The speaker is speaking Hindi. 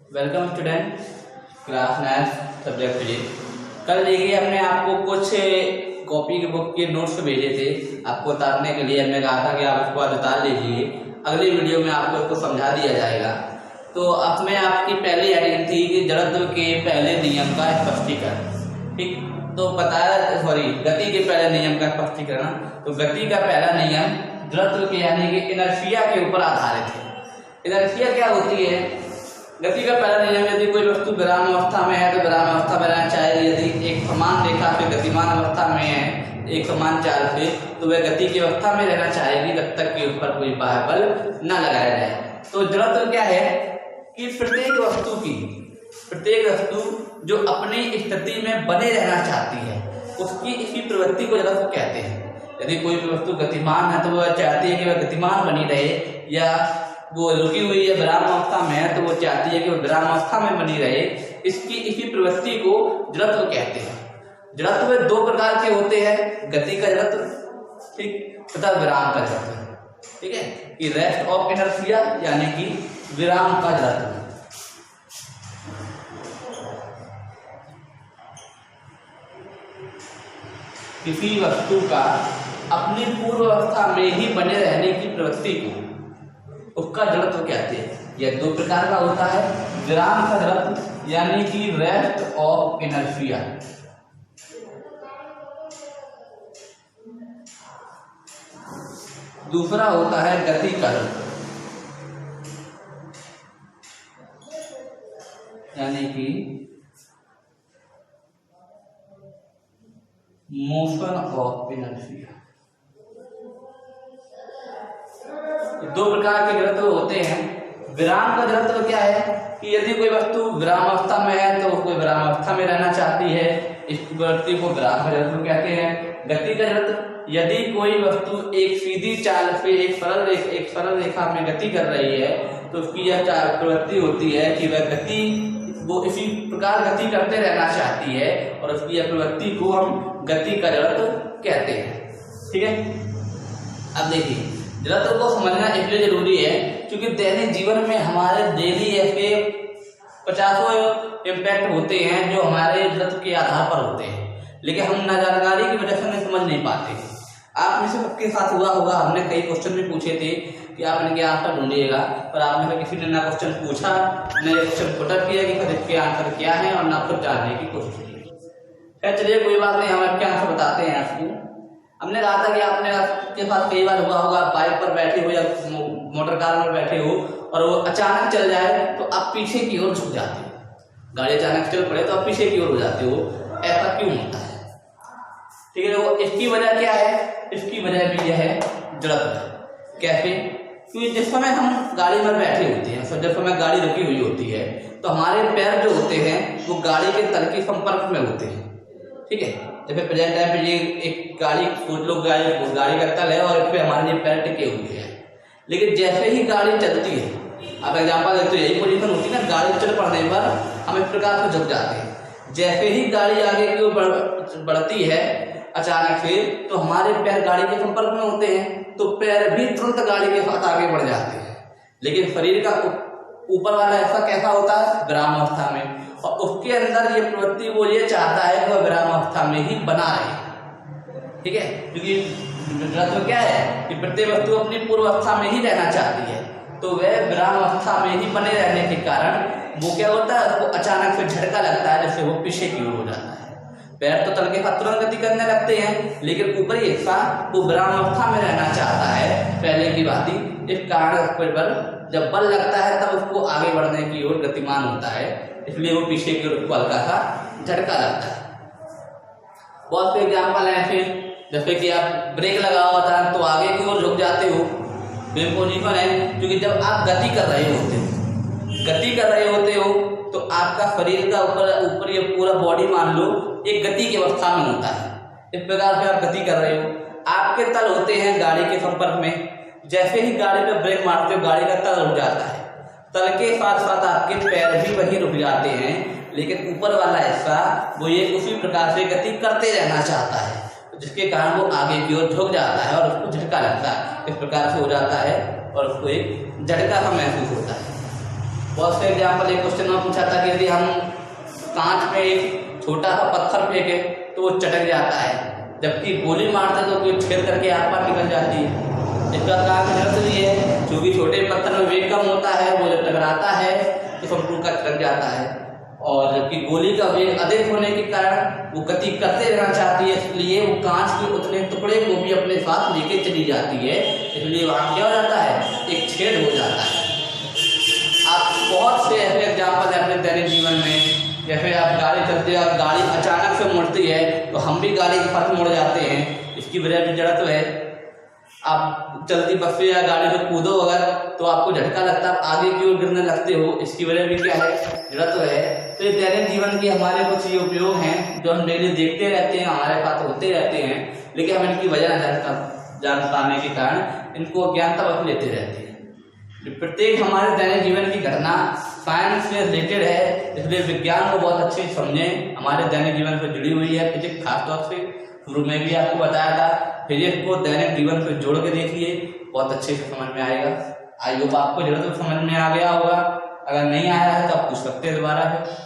Welcome student, class 9 subject physics. कल देखिए हमने आपको कुछ कॉपी के बुक के नोट्स भेजे थे आपको उतारने के लिए। हमने कहा था कि आप उसको आज उतार लीजिए, अगली वीडियो में आपको उसको समझा दिया जाएगा। तो अब में आपकी पहली हेडिंग थी कि जड़त्व के पहले नियम का स्पष्टीकरण। ठीक, तो बताया गति के पहले नियम का स्पष्टीकरण। तो गति का पहला नियम जड़त्व के यानी कि इनर्शिया के ऊपर आधारित है। इनर्शिया क्या होती है? गति का पहला नियम, यदि कोई वस्तु विराम अवस्था में है तो विराम अवस्था में रहना चाहिए। यदि एक समान रेखा से गतिमान अवस्था में है, एक समान चाल से, तो वह गति की अवस्था में रहना चाहेगी जब तक कि उस पर कोई बाह्य बल न लगाया जाए। तो जड़त्व क्या है कि प्रत्येक वस्तु जो अपनी स्थिति में बने रहना चाहती है, उसकी इसी प्रवृत्ति को जड़त्व कहते हैं। यदि कोई भी वस्तु गतिमान है तो वह चाहती है कि वह गतिमान बनी रहे, या वो रुकी हुई है विराम अवस्था में है तो वो चाहती है कि वो विराम अवस्था में बनी रहे। इसी प्रवृत्ति को जड़त्व कहते हैं। जड़त्व दो प्रकार के होते हैं, गति का जड़त्व, ठीक, तथा विराम का जड़त्व। ठीक है, कि रेस्ट ऑफ इनर्शिया यानी कि विराम का जड़त्व। किसी वस्तु का अपनी पूर्व अवस्था में ही बने रहने की प्रवृत्ति को उसका जड़त्व कहते हैं। यह दो प्रकार का होता है, विराम का जड़त्व यानी कि रेस्ट ऑफ इनर्शिया, दूसरा होता है गति का जड़त्व यानी कि मोशन ऑफ इनर्शिया। दो प्रकार के जड़त्व होते हैं। विराम का जड़त्व क्या है कि यदि कोई वस्तु विराम अवस्था में है तो उसको विराम अवस्था में रहना चाहती है, इस प्रवृत्ति को विराम का जड़त्व कहते हैं। गति का जड़त्व, यदि कोई वस्तु एक सीधी चाल पे एक सरल रेखा में गति कर रही है तो उसकी यह प्रवृत्ति होती है कि वो इसी प्रकार गति करते रहना चाहती है, और उसकी यह प्रवृत्ति को हम गति का जड़त्व कहते हैं। ठीक है, अब देखिए जड़त्व को समझना इसलिए जरूरी है क्योंकि दैनिक जीवन में हमारे डेली ऐसे 50 इम्पैक्ट होते हैं जो हमारे जड़त्व के आधार पर होते हैं, लेकिन हम न जानकारी की वजह से समझ नहीं पाते। आप में से सबके साथ हुआ होगा, हमने कई क्वेश्चन भी पूछे थे कि आप इनके आंसर ढूंढिएगा, पर आप में से किसी ने ना क्वेश्चन पूछा, न क्वेश्चन पुटअप किया कि इसके आंसर क्या है, और ना खुद जानने की कोशिश की। खैर चलिए कोई बात नहीं, हम आपके आंसर बताते हैं आपको। हमने कहा था कि आपके पास कई बार हुआ होगा, बाइक पर बैठे हो या मोटर कार में बैठे हो और वो अचानक चल जाए तो आप पीछे की ओर झुक जाते हो। गाड़ी अचानक चल पड़े तो आप पीछे की ओर हो जाते हो। ऐसा क्यों होता है? ठीक है, वो इसकी वजह क्या है? इसकी वजह भी यह है जड़त्व। कैसे? क्योंकि जिस समय हम गाड़ी में बैठे होते हैं, जब समय गाड़ी रुकी हुई होती है तो हमारे पैर जो होते हैं वो गाड़ी के तल के संपर्क में होते हैं। ठीक है, जैसे प्रेजेंट टाइम पे ये एक गाड़ी, सोच लो गाड़ी का तल है और इस पे हमारे ये पैर टिके हुए हैं, लेकिन जैसे ही गाड़ी चलती है, आप एग्जाम्पल देखते हो, यही पोजीशन होती है ना, गाड़ी चल पड़ने पर हम इस प्रकार से झुक जाते हैं। जैसे ही गाड़ी आगे की ओर बढ़ती है अचानक से, तो हमारे पैर गाड़ी के संपर्क में होते हैं, तो पैर भी तुरंत गाड़ी के साथ आगे बढ़ जाते हैं। लेकिन शरीर का ऊपर वाला हिस्सा कैसा होता है? विराम अवस्था में, और उसके अंदर ये प्रवृत्ति वो ये चाहता है कि वह विराम अवस्था में ही बना रहे। ठीक है, क्योंकि जड़त्व क्या है कि प्रत्येक वस्तु अपनी पूर्व अवस्था में ही रहना चाहती है, तो वह विराम अवस्था में ही बने रहने के कारण वो क्या होता है, उसको अचानक से झटका लगता है, जैसे वो पीछे की ओर हो जाता है। पैर तो तल के साथ तुरंत गति करने लगते हैं, लेकिन ऊपरी हिस्सा वो विराम अवस्था में रहना चाहता है पहले की बात ही। इस कारण उस पर जब बल लगता है तब उसको आगे बढ़ने की ओर गतिमान होता है, इसलिए वो पीछे की ओर हल्का सा झटका लगता है। बहुत से एग्जाम्पल हैं ऐसे, जैसे कि आप ब्रेक लगा होता है तो आगे की ओर झुक जाते हो, पोजीशन है, क्योंकि जब आप गति कर रहे होते हो तो आपका शरीर का ऊपर ये पूरा बॉडी मान लो एक गति की अवस्था में होता है। इस प्रकार से आप गति कर रहे हो, आपके तल होते हैं गाड़ी के संपर्क में। जैसे ही गाड़ी पे ब्रेक मारते हो गाड़ी का तल रुक जाता है, तल के साथ साथ आपके पैर भी वहीं रुक जाते हैं, लेकिन ऊपर वाला हिस्सा वो ये उसी प्रकार से गति करते रहना चाहता है, जिसके कारण वो आगे की ओर झुक जाता है और उसको झटका लगता है। इस प्रकार से हो जाता है और उसको एक झटका सा महसूस होता है। बहुत से एग्जाम्पल, एक क्वेश्चन में पूछा था कि यदि हम कांच में एक छोटा सा पत्थर फेंके तो वो चटक जाता है, जबकि गोली मारते तो कोई छेद करके आर पार निकल जाती है। इसका कारण अर्थ भी है, क्योंकि छोटे पत्थर में वेग कम होता है, वो जब टकराता है तो संपूर्ण का चटक जाता है, और जबकि गोली का वेग अधिक होने के कारण वो गति करते रहना चाहती है, इसलिए वो कांच के उतने टुकड़े को भी अपने साथ लेके चली जाती है, इसलिए वहाँ क्या हो जाता है, एक छेद हो जाता है। आप बहुत से ऐसे एग्जाम्पल है अपने दैनिक जीवन में, जैसे आप गाड़ी चलते हो, आप गाड़ी अचानक से मुड़ती है तो हम भी गाड़ी के साथ मुड़ जाते हैं। इसकी वजह भी जरूरत है, आप चलती बस से या गाड़ी से कूदो अगर तो आपको झटका लगता है, आप आगे की ओर गिरने लगते हो, इसकी वजह भी क्या है, जरूरत है। तो ये दैनिक जीवन के हमारे कुछ ये उपयोग हैं जो हम डेली देखते रहते हैं, हमारे साथ होते रहते हैं, लेकिन हम इनकी वजह न जान पाने के कारण इनको अज्ञानता बस लेते रहते हैं। प्रत्येक हमारे दैनिक जीवन की घटना साइंस से रिलेटेड है, इसलिए विज्ञान को बहुत अच्छे से समझें, हमारे दैनिक जीवन से जुड़ी हुई है। फिजिक्स खासतौर से शुरू में भी आपको बताया था, फिजिक्स को दैनिक जीवन से जोड़ के देखिए, बहुत अच्छे से समझ में आएगा। आई होप आपको जरूर समझ में आ गया होगा, अगर नहीं आया है तो आप पूछ सकते हैं दोबारा से।